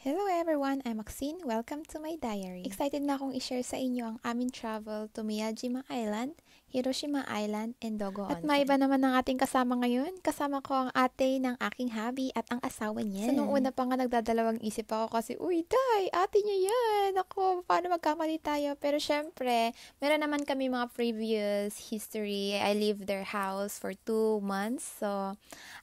Hello everyone, I'm Maxine. Welcome to my diary. Excited na akong i-share sa inyo ang aming travel to Miyajima Island, Hiroshima Island, and Dogo Onsen. At may iba naman ang ating kasama ngayon. Kasama ko ang ate ng aking hubby at ang asawa niya. So nung una pa nga nagdadalawang isip ako kasi, uy, day, ate niya yan. Ako, paano magkamali tayo? Pero syempre, meron naman kami mga previous history. I lived their house for 2 months, so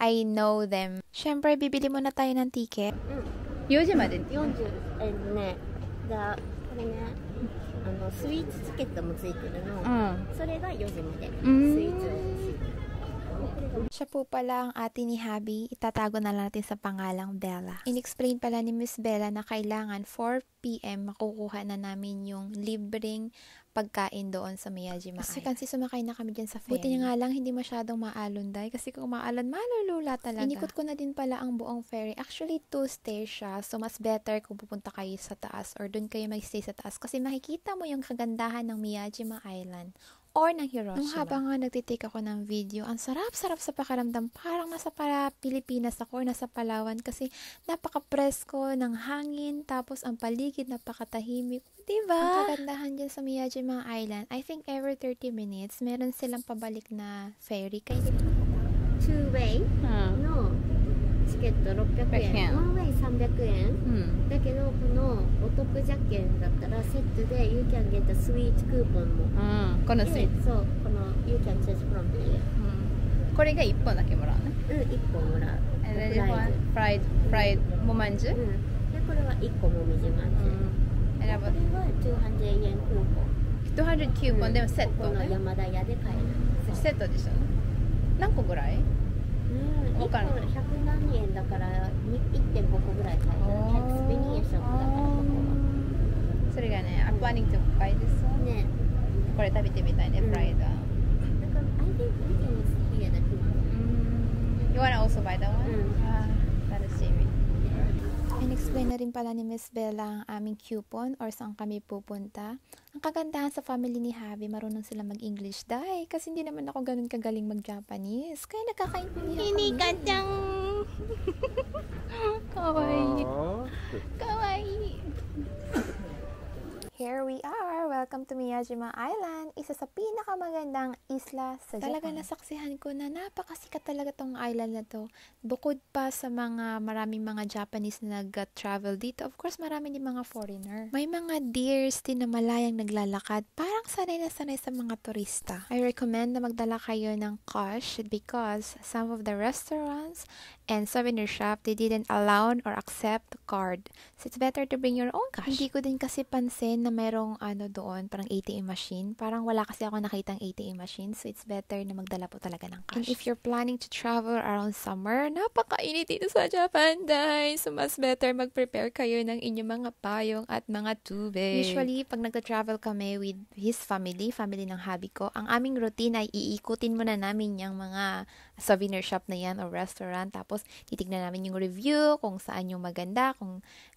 I know them. Syempre, bibili muna tayo ng ticket. 4時まで40じゃあこれねスイーツチケットもついてるの、それが4時まで、スイーツSiya po pala ang ate ni Hubby. Itatago na lang natin sa pangalang Bella. In-explain pala ni Miss Bella na kailangan 4 p.m. makukuha na namin yung libreng pagkain doon sa Miyajima Island. Kasi sumakay na kami dyan sa ferry. Buti nga lang hindi masyadong maalon dahil kasi kung maalon, malulula talaga. Inikot ko na din pala ang buong ferry. Actually, 2 stays siya. So, mas better kung pupunta kayo sa taas or doon kayo mag-stay sa taas kasi makikita mo yung kagandahan ng Miyajima Island or ng Hiroshima. Nung habang nga nagtitake ako ng video, ang sarap-sarap sa pakiramdam. Parang nasa Pilipinas ako or nasa Palawan kasi napaka-presko ng hangin tapos ang paligid napakatahimik. Diba? Ang kagandahan dyan sa Miyajima Island, I think every 30 minutes, meron silang pabalik na ferry. Kaya 2way のチケット600円、ワンウェイ300円、だけどこのお得じゃけんだったらセットで You can get a sweet クーポンも、このスイーツ、そう、この You can choose from っていう、これが1本だけもらうね。1本もらう。フライもまんじゅう、でこれは1個もみじまんじゅう、選ぶ。これは200円クーポン、200キューポンでもセットこのね。山田屋で買える。セットでしょ。何個ぐらい1個100何円だから 1.5 個ぐらい買える。コンビニエンスショップだからここは。それがね、I'm planning to buy this one。ね。これ食べてみたいね、フライド。だから I think we can see here the people. You wanna also buy that one? 楽しみ。in-explain na rin pala ni Miss Bella ang aming coupon or saan kami pupunta. Ang kagandahan sa family ni Hubby, marunong sila mag-English dahil kasi hindi naman ako ganun kagaling mag-Japanese. Kaya nakakaintindihan kami. Hinika-chan! Kawaii. Kawaii. Here we are! Welcome to Miyajima Island, isa sa pinakamagandang isla sa Japan. Talaga nasaksihan ko na napakasikat talaga tong island na to. Bukod pa sa maraming mga Japanese na nag-travel dito, of course marami din mga foreigner. May mga deers din na malayang naglalakad, parang sanay na sanay sa mga turista. I recommend na magdala kayo ng cash because some of the restaurants and souvenir shop, they didn't allow or accept card. So it's better to bring your own cash. Hindi ko din kasi pansin na merong doon, parang ATM machine. Parang wala kasi ako nakitang ATM machine. So it's better na magdala po talaga ng cash. And if you're planning to travel around summer, napakainit dito sa Japan, guys. So mas better mag-prepare kayo ng inyong mga payong at mga tubig. Usually, pag nagta-travel kami with his family ng hubby ko, ang aming routine ay iikutin muna namin yung mga souvenir shop na yan or restaurant. Tapos, titignan namin yung review, kung saan yung maganda.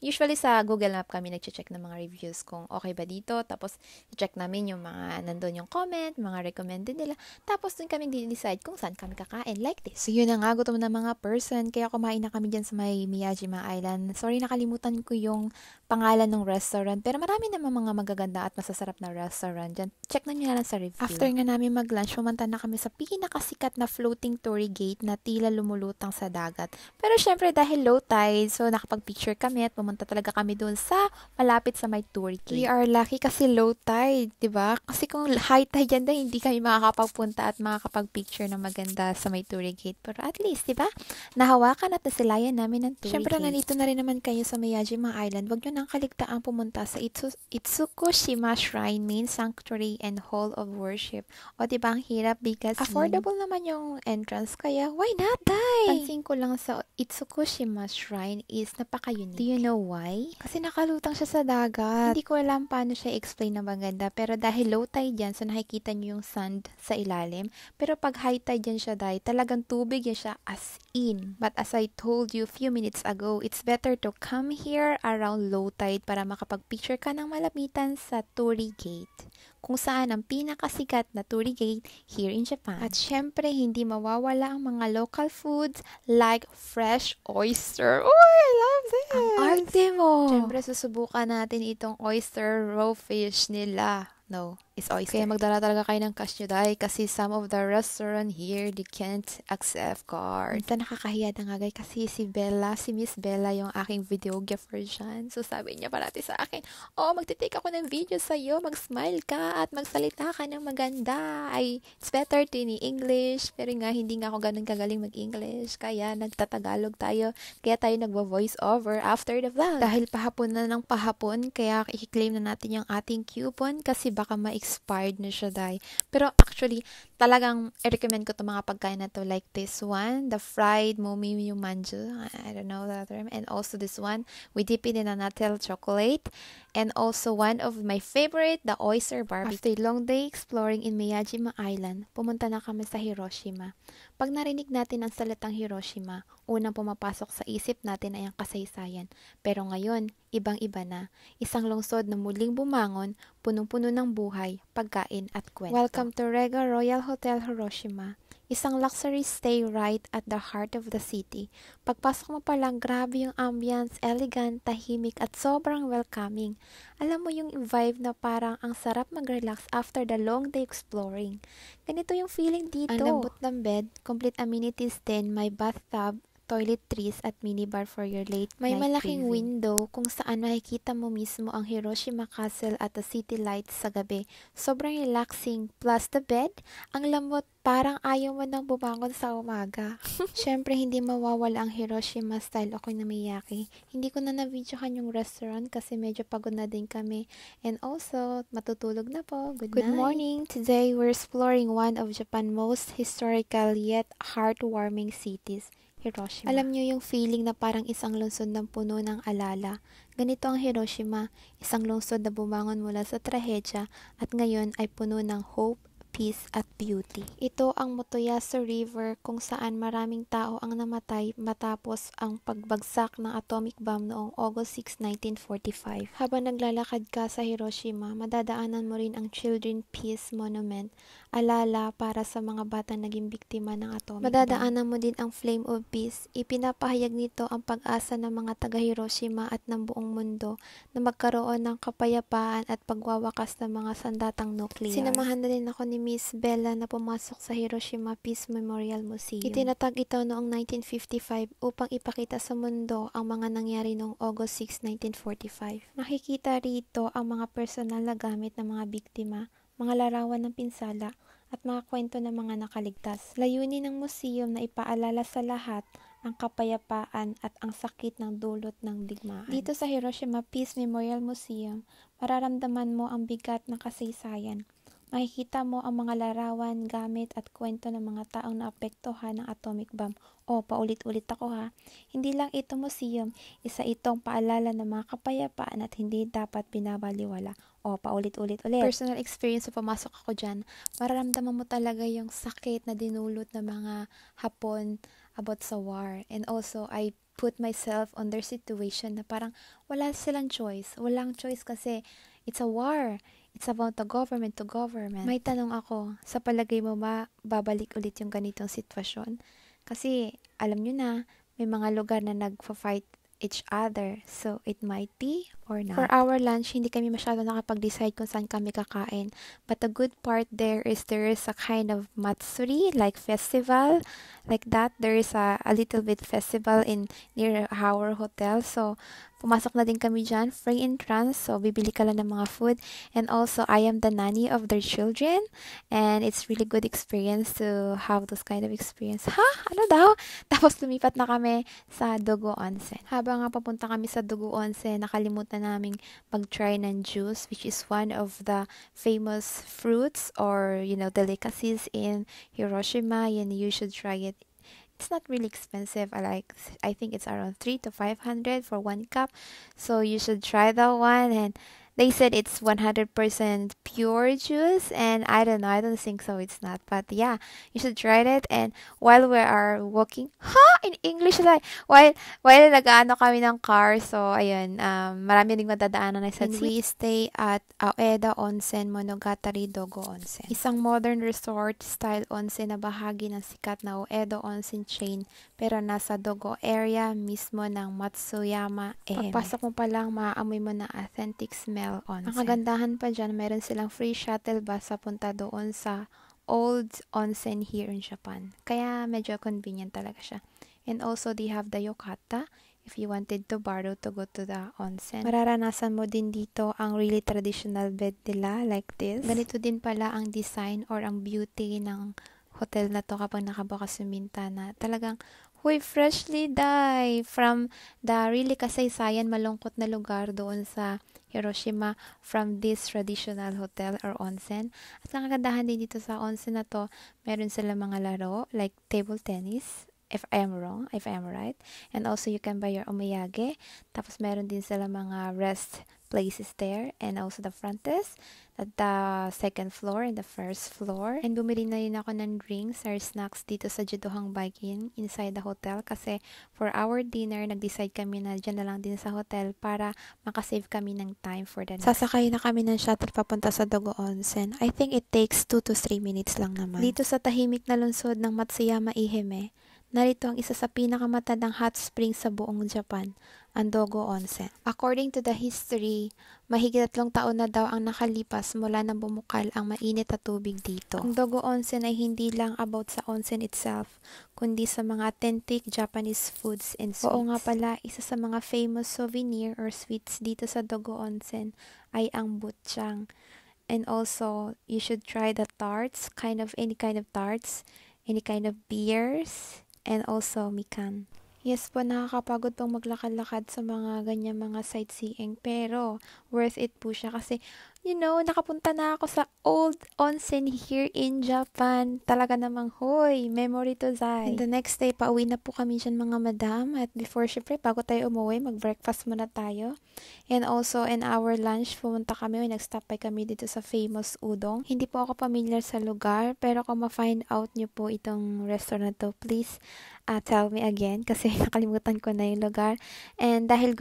Usually sa Google Map kami nag-check ng mga reviews kung okay ba dito. Tapos, check namin yung mga nandun yung comment, mga recommended nila. Tapos, dun kami decide kung saan kami kakain like this. So, yun na nga, gutom na mga person. Kaya kumain na kami dyan sa may Miyajima Island. Sorry, nakalimutan ko yung pangalan ng restaurant. Pero marami naman mga magaganda at masasarap na restaurant dyan. Check na nyo na lang sa review. After nga namin mag-lunch, pumunta na kami sa pinakasikat na floating torii gate na tila lumulutang sa dagat. Pero syempre, dahil low tide, so nakapag-picture kami at pumunta talaga kami doon sa malapit sa may torii gate. We are lucky kasi low tide, diba? Kasi kung high tide yan hindi kami makakapagpunta at makakapag-picture na maganda sa may torii gate. Pero at least, diba? Nahawakan at nasilayan namin ng torii gate. Syempre, nandito na rin naman kayo sa Miyajima Island. Huwag nyo nang kaligtaang pumunta sa Itsukushima Shrine, Main Sanctuary and Hall of Worship. O diba, ang hirap because affordable naman yung entrance. Kaya, why not, die? Pansin ko lang sa Itsukushima Shrine is napaka-unique. Do you know why? Kasi nakalutang siya sa dagat. Hindi ko alam paano siya explain na maganda. Pero dahil low tide yan, so nakikita nyo yung sand sa ilalim. Pero pag high tide yan siya, dahil talagang tubig yan siya as in. But as I told you a few minutes ago, it's better to come here around low tide para makapag-picture ka ng malapitan sa torii gate. Kung saan ang pinakasikat na torii gate here in Japan. At syempre, hindi mawawala ang mga local foods like fresh oyster. Oh, I love this! Ang arte mo! Siyempre, susubukan natin itong oyster raw fish nila. No, it's oyster. Kaya magdala talaga kayo ng cash nyo dahil kasi some of the restaurant here, they can't accept card. Minsan nakakahiya na nga guys kasi si Miss Bella yung aking videographer dyan. So sabi niya parati sa akin, oh, magtitake ako ng video sa'yo, mag-smile ka at magsalita ka ng maganda. It's better to in English, pero nga hindi nga ako ganun kagaling mag-English. Kaya nagtatagalog tayo, kaya tayo nagvo-voice over after the vlog. Dahil pahapon na ng pahapon, kaya i-claim na natin yung ating coupon kasi baka ma-expired na siya dahil. Pero actually, talagang i-recommend ko itong mga pagkain na to like this one, the fried momi manju, I don't know that term, and also this one, we dip it in a Natal chocolate, and also one of my favorite, the oyster barbecue. After a long day exploring in Miyajima Island, pumunta na kami sa Hiroshima. Pag narinig natin ang salitang Hiroshima, unang pumapasok sa isip natin ay ang kasaysayan. Pero ngayon, ibang-iba na. Isang lungsod na muling bumangon, punong-puno ng buhay, pagkain at kwento. Welcome to Rega Royal Hotel Hiroshima. Isang luxury stay right at the heart of the city. Pagpasok mo pa lang, grabe yung ambience, elegant, tahimik at sobrang welcoming. Alam mo yung vibe na parang ang sarap mag-relax after the long day exploring. Ganito yung feeling dito. Ang lambot ng bed, complete amenities din, may bathtub, toiletries at minibar for your late night. May malaking window kung saan makikita mo mismo ang Hiroshima Castle at the city lights sa gabi. Sobrang relaxing. Plus the bed, ang lamot, parang ayaw mo nang bumangon sa umaga. Syempre, hindi mawawala ang Hiroshima style okonomiyaki. Hindi ko na na-videohan yung restaurant kasi medyo pagod na din kami. And also, matutulog na po. Good night. Good morning. Today, we're exploring one of Japan's most historical yet heartwarming cities, Hiroshima. Alam nyo yung feeling na parang isang lungsod ng puno ng alala. Ganito ang Hiroshima, isang lungsod na bumangon mula sa trahedya at ngayon ay puno ng hope, peace at beauty. Ito ang Motoyasu River kung saan maraming tao ang namatay matapos ang pagbagsak ng atomic bomb noong August 6, 1945. Habang naglalakad ka sa Hiroshima, madadaanan mo rin ang Children Peace Monument, alala para sa mga batang naging biktima ng atomic bomb. Madadaanan mo din ang Flame of Peace. Ipinapahayag nito ang pag-asa ng mga taga-Hiroshima at ng buong mundo na magkaroon ng kapayapaan at pagwawakas ng mga sandatang nuclear. Sinamahan na din ako ni Miss Bella na pumasok sa Hiroshima Peace Memorial Museum. Itinatag ito noong 1955 upang ipakita sa mundo ang mga nangyari noong August 6, 1945. Makikita rito ang mga personal na gamit ng mga biktima, mga larawan ng pinsala, at mga kwento ng mga nakaligtas. Layunin ng museum na ipaalala sa lahat ang kapayapaan at ang sakit ng dulot ng digmaan. Dito sa Hiroshima Peace Memorial Museum, mararamdaman mo ang bigat ng kasaysayan. Makikita mo ang mga larawan, gamit at kwento ng mga taong naapektuhan ng atomic bomb. O, paulit-ulit ako ha. Hindi lang ito museum, isa itong paalala ng mga kapayapaan at hindi dapat binabaliwala. O, paulit-ulit ulit. Personal experience na pumasok ako dyan, mararamdaman mo talaga yung sakit na dinulot ng mga Hapon about sa war. And also, I put myself on their situation na parang wala silang choice. Walang choice kasi it's a war. It's about the government to government. May tanong ako, sa palagay mo ba babalik ulit yung ganitong sitwasyon? Kasi alam nyo na, may mga lugar na nagfa-fight each other. So, it might be or not. For our lunch, hindi kami masyado nakapag-decide kung saan kami kakain. But the good part there is a kind of matsuri, like festival, like that. There is a little bit festival near our hotel. So, pumasok na din kami dyan, free entrance, so bibili ka lang ng mga food. And also, I am the nanny of their children, and it's really good experience to have those kind of experience. Ha? Ano daw? Tapos lumipat na kami sa Dogo Onsen. Habang nga papunta kami sa Dogo Onsen, nakalimutan naming mag-try ng juice, which is one of the famous fruits or, delicacies in Hiroshima, and you should try it. It's not really expensive. I think it's around 300 to 500 for 1 cup. So you should try that one. And They said it's 100% pure juice, and I don't know, I don't think so, it's not. But yeah, you should try it. And while we are walking, in English, like, while nag-ano kami ng car, so ayun, marami ring madadaanan. I said, we stay at Aoeda Onsen Monogatari Dogo Onsen. Isang modern resort style onsen na bahagi ng sikat na Aoeda Onsen chain, pero nasa Dogo area mismo ng Matsuyama Ehime. Pagpasok mo pa lang, maaamoy mo na authentic smell onsen. Ang kagandahan pa dyan, meron silang free shuttle bus papunta doon sa old onsen here in Japan. Kaya medyo convenient talaga siya. And also, they have the yokata if you wanted to borrow to go to the onsen. Mararanasan mo din dito ang really traditional bed nila, like this. Ganito din pala ang design or ang beauty ng hotel na to kapag nakabukas yung bintana. Talagang, freshly dye from the really kasaysayan, malungkot na lugar doon sa Hiroshima from this traditional hotel or onsen. At ang kagandahan din dito sa onsen na to, meron sila mga laro like table tennis, if I am right. And also, you can buy your omiyage. Tapos, meron din sila mga rest places there. And also, the front desk at the second floor and the first floor. And bumili na rin ako ng drinks or snacks dito sa Judohang Biking inside the hotel. Kasi, for our dinner, nag-decide kami na dyan na lang din sa hotel para makasave kami ng time for the next. Sasakay na kami ng shuttle papunta sa Dogo Onsen. I think it takes 2 to 3 minutes lang naman. Dito sa tahimik na lungsod ng Matsuyama Ehime, narito ang isa sa pinakamatandang hot spring sa buong Japan, ang Dogo Onsen. According to the history, mahigit 3 taon na daw ang nakalipas mula nang bumukal ang mainit na tubig dito. Ang Dogo Onsen ay hindi lang about sa onsen itself, kundi sa mga authentic Japanese foods and sweets. Oo nga pala, isa sa mga famous souvenir or sweets dito sa Dogo Onsen ay ang butchang. And also, you should try the tarts, any kind of tarts, any kind of beers, and also mikan. Yes po, nakakapagod pong maglakad-lakad sa mga ganyan mga sightseeing, pero worth it po siya kasi, nakapunta na ako sa old onsen here in Japan. Talaga namang, memory to zai. And the next day, pauwi na po kami dyan mga madam. At before, syempre, bago tayo umuwi, mag-breakfast muna tayo. And also, in our lunch, pumunta kami, nag-stop by kami dito sa famous udong. Hindi po ako familiar sa lugar, pero kung ma-find out nyo po itong restaurant to, please, tell me again kasi nakalimutan ko na yung lugar. And dahil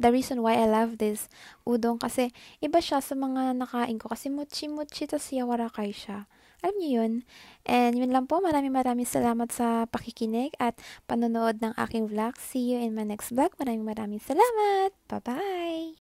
the reason why I love this udong kasi iba siya sa mga nakain ko kasi mochi-mochi tas yawarakay siya. Alam niyo yun? And yun lang po. Maraming salamat sa pakikinig at panonood ng aking vlog. See you in my next vlog. Maraming salamat. Bye-bye!